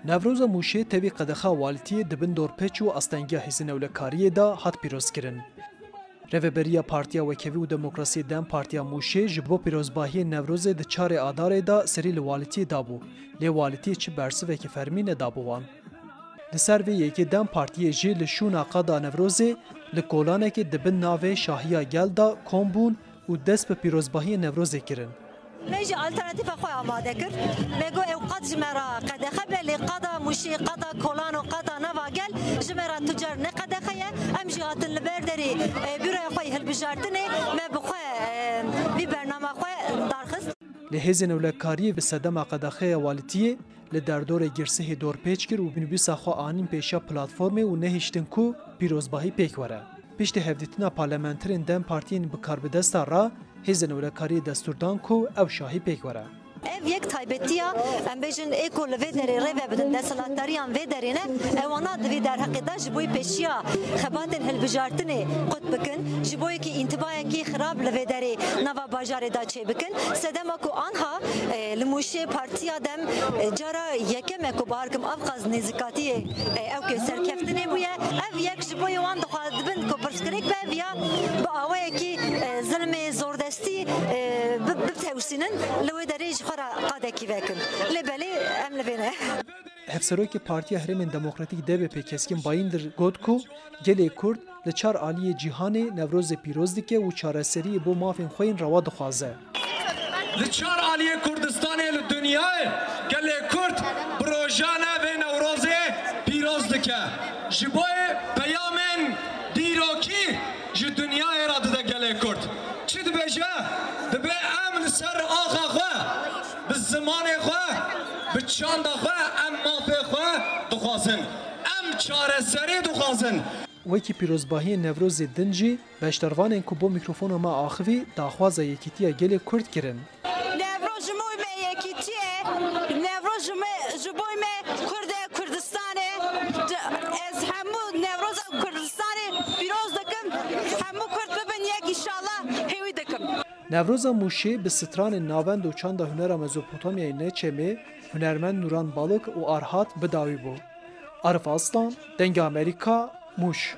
Nevroza Mûşê tevî qedexa walîtiyê dibin dorpêç û astengiya Hêzên Ewlekariyê da hat pîrozkirin. Reveberiya Partiya Wekevî û Demokrasiyê Dem Partiya Mûşê ji bo pîrozbahiyê Nevrozê di çarê Adarê da serî li walîtiyê dabû. Lê walîtiyê çi bersivekî fermî nedabû wan. Li ser vê yekê Dem Partiyê jî li şûna qada Nevrozê li kolanekê dibin navê Şahiya Gel da kom bûn û dest bi pîrozbahiyê Nevrozê kirin. ميجي الترناتيفا خويا اماده كر ميغو او قد جمرا قد خبل قدا مشي قدا كولانو قدا نواغل جمرا تجار نقد خيا امجي هاتن البردري بيرو خويا هالبجارتني ما بخوا ببرنامج خويا دارخست لهزن ولکاری به صدم قداخه والتیه لدردور گرسه دورپیچ کر و بنویسا خو آنین پیشا پلاتفورم و نهشتن کو پیروزباهی پیک وره. پشت هفدیتنا پارلمانترین دم پارتین بکار بدستا را هزن ولکاری دستوردان کو او شاهی پیک وره. ev yek taybetiya em bejin ekol ve deri reve bidin desalatariyan ve derine evana divi der hakida ji boy peşiya xebatên hilbijartinê qut bikin ji boy ki intibayekî xirab li vê derê nava bajarê da çê bikin sedema ku anha li Mûşê partiya dem cara yekeme ku baharkim avqaz nêzîkatiyê ew kê serkeftinê bûye ev yek ji boy wan dixwaz dibin ku pirsgirêk be ya bi awayekî zilmê zordestî bitewsînin li wê derê ji قادکی وکن لبلی ام لبینه هفسروکی پارتیا هرمن دموکراتیک DBP keskin bayındır Godku gelê Kurd li çar aliyê cîhanê Nevrozê pîroz dike û çareseriyê bo mafên xwe yên rewa dixwaze. Li çar aliyê Kurdistanê li dunyayê gelê Kurd bi rojane vê Newrozê pîroz dike. Ji bo peyamên dîrokî ji dunyayê re dide gelê Kurd. Çi dibêje? Dibe em li ser axa xwe bi zimanê xwe bi çanda xwe em mafê xwe dixwazin. Em çareserî dixwazin. Wekî pîrozbahiyê Nevrozê din jî beşdarvanên ku bo mikrofona me axivî daxwaza yekîtiya gelê Kurd kirin. Nevroz ji bo me yekîtiye Nevroz ji bo me Kurdê Kurdistanê ez hemû Nevroza Kurdistanê pîroz dikim hemû Kurd bibin yek înşallah hêwî dikim. Nevroza Mûşê bi stranên navend û çanda hunera Mezopotamyayê Neçemê hunermend Nuran Balık û Arhat bidawî bû. Arif Aslan, Dengê Amerîka, Mûş.